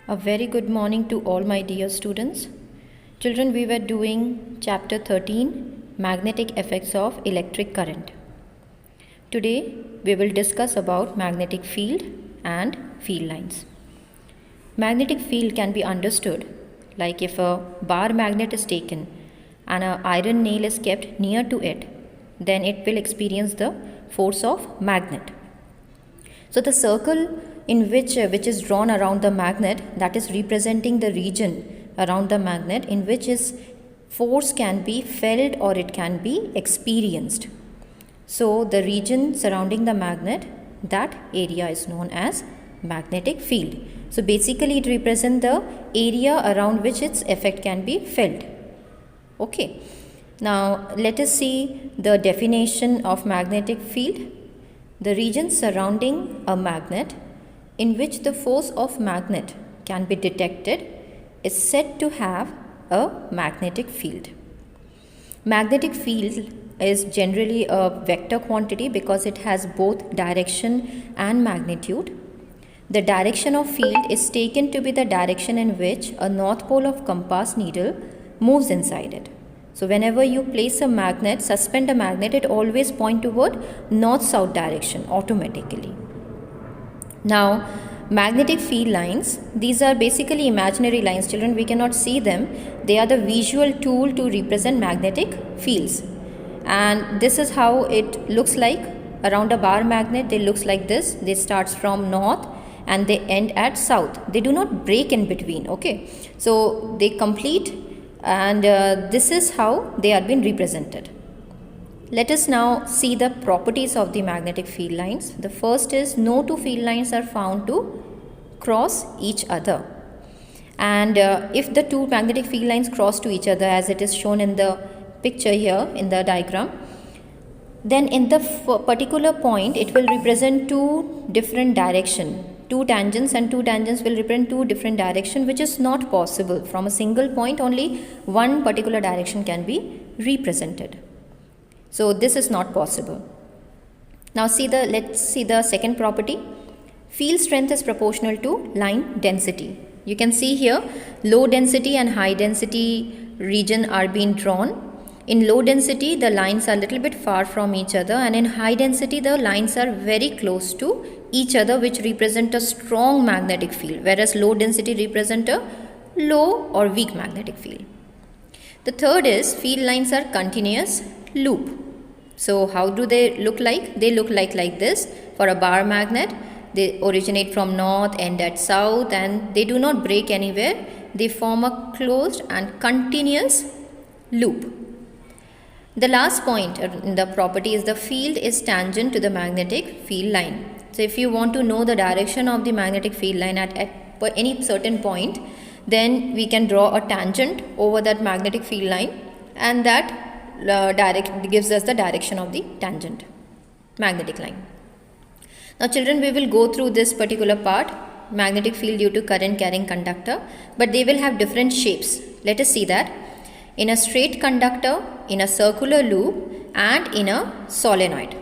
A very good morning to all my dear students. Children, we were doing chapter 13, magnetic effects of electric current. Today, we will discuss about magnetic field and field lines. Magnetic field can be understood like if a bar magnet is taken and an iron nail is kept near to it, then it will experience the force of magnet. So the circle in which is drawn around the magnet, that is representing the region around the magnet in which its force can be felt or it can be experienced. So the region surrounding the magnet, that area is known as magnetic field. So basically it represents the area around which its effect can be felt. Okay. Now let us see the definition of magnetic field. The region surrounding a magnet in which the force of magnet can be detected is said to have a magnetic field. Magnetic field is generally a vector quantity because it has both direction and magnitude. The direction of field is taken to be the direction in which a north pole of compass needle moves inside it. So whenever you place a magnet, suspend a magnet, it always point toward north-south direction automatically. Now, magnetic field lines, these are basically imaginary lines. Children, we cannot see them. They are the visual tool to represent magnetic fields. And this is how it looks like. Around a bar magnet, they looks like this. They starts from north and they end at south. They do not break in between, okay? So they complete and this is how they are being represented. Let us now see the properties of the magnetic field lines. The first is no two field lines are found to cross each other. And if the two magnetic field lines cross to each other as it is shown in the picture here in the diagram, then in the particular point it will represent two different directions. Two tangents and two tangents will represent two different directions, which is not possible. From a single point only one particular direction can be represented. So this is not possible. Now let's see the second property. Field strength is proportional to line density. You can see here low density and high density region are being drawn. In low density the lines are a little bit far from each other, and in high density the lines are very close to each other, which represent a strong magnetic field, whereas low density represent a low or weak magnetic field. The third is field lines are continuous loop. So how do they look like? They look like this. For a bar magnet, they originate from north, end at south, and they do not break anywhere. They form a closed and continuous loop. The last point in the property is the field is tangent to the magnetic field line. So if you want to know the direction of the magnetic field line at any certain point, then we can draw a tangent over that magnetic field line, and that gives us the direction of the tangent magnetic line. Now children, we will go through this particular part, magnetic field due to current carrying conductor, but they will have different shapes. Let us see that. In a straight conductor, in a circular loop, and in a solenoid.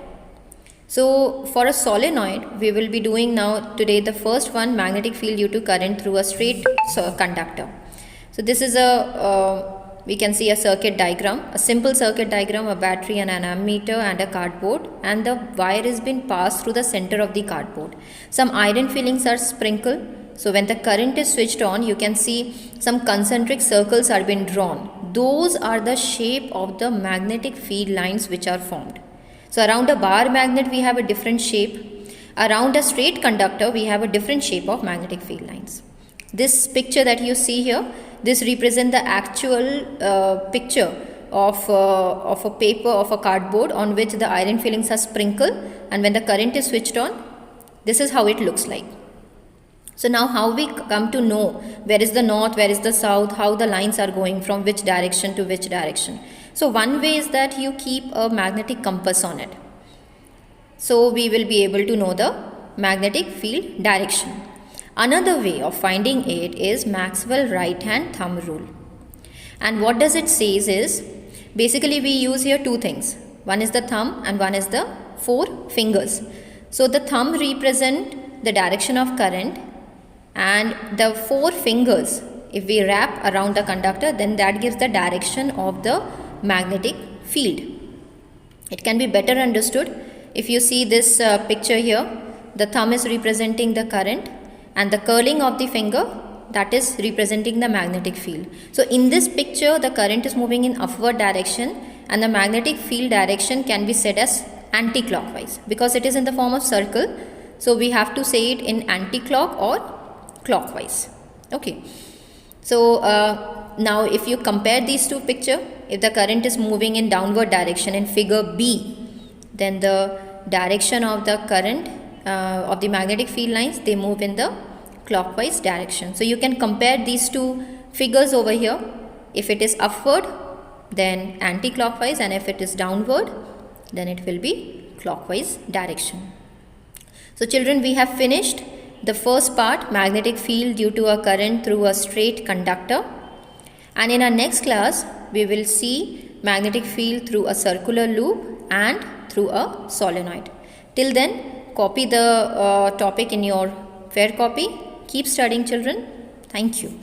So for a solenoid, we will be doing now today the first one, magnetic field due to current through a straight conductor. So this is we can see a circuit diagram, a simple circuit diagram, a battery and an ammeter and a cardboard, and the wire is being passed through the center of the cardboard. Some iron fillings are sprinkled. So when the current is switched on, you can see some concentric circles are being drawn. Those are the shape of the magnetic field lines which are formed. So around a bar magnet we have a different shape. Around a straight conductor we have a different shape of magnetic field lines. This picture that you see here, this represents the actual picture of a paper, of a cardboard on which the iron fillings are sprinkled, and when the current is switched on, this is how it looks like. So now how we come to know where is the north, where is the south, how the lines are going from which direction to which direction. So one way is that you keep a magnetic compass on it. So we will be able to know the magnetic field direction. Another way of finding it is Maxwell right hand thumb rule. And what does it says is, basically we use here two things. One is the thumb and one is the four fingers. So the thumb represent the direction of current and the 4 fingers, if we wrap around the conductor, then that gives the direction of the magnetic field. It can be better understood if you see this picture here. The thumb is representing the current and the curling of the finger, that is representing the magnetic field. So in this picture, the current is moving in upward direction and the magnetic field direction can be said as anti-clockwise because it is in the form of circle. So we have to say it in anti-clock or clockwise. Okay. So now if you compare these two pictures, if the current is moving in downward direction in figure B, then the direction of the current of the magnetic field lines, they move in the clockwise direction. So you can compare these two figures over here. If it is upward, then anti-clockwise, and if it is downward, then it will be clockwise direction. So children, we have finished the first part, magnetic field due to a current through a straight conductor, and in our next class we will see magnetic field through a circular loop and through a solenoid. Till then, copy the topic in your fair copy. Keep studying, children. Thank you.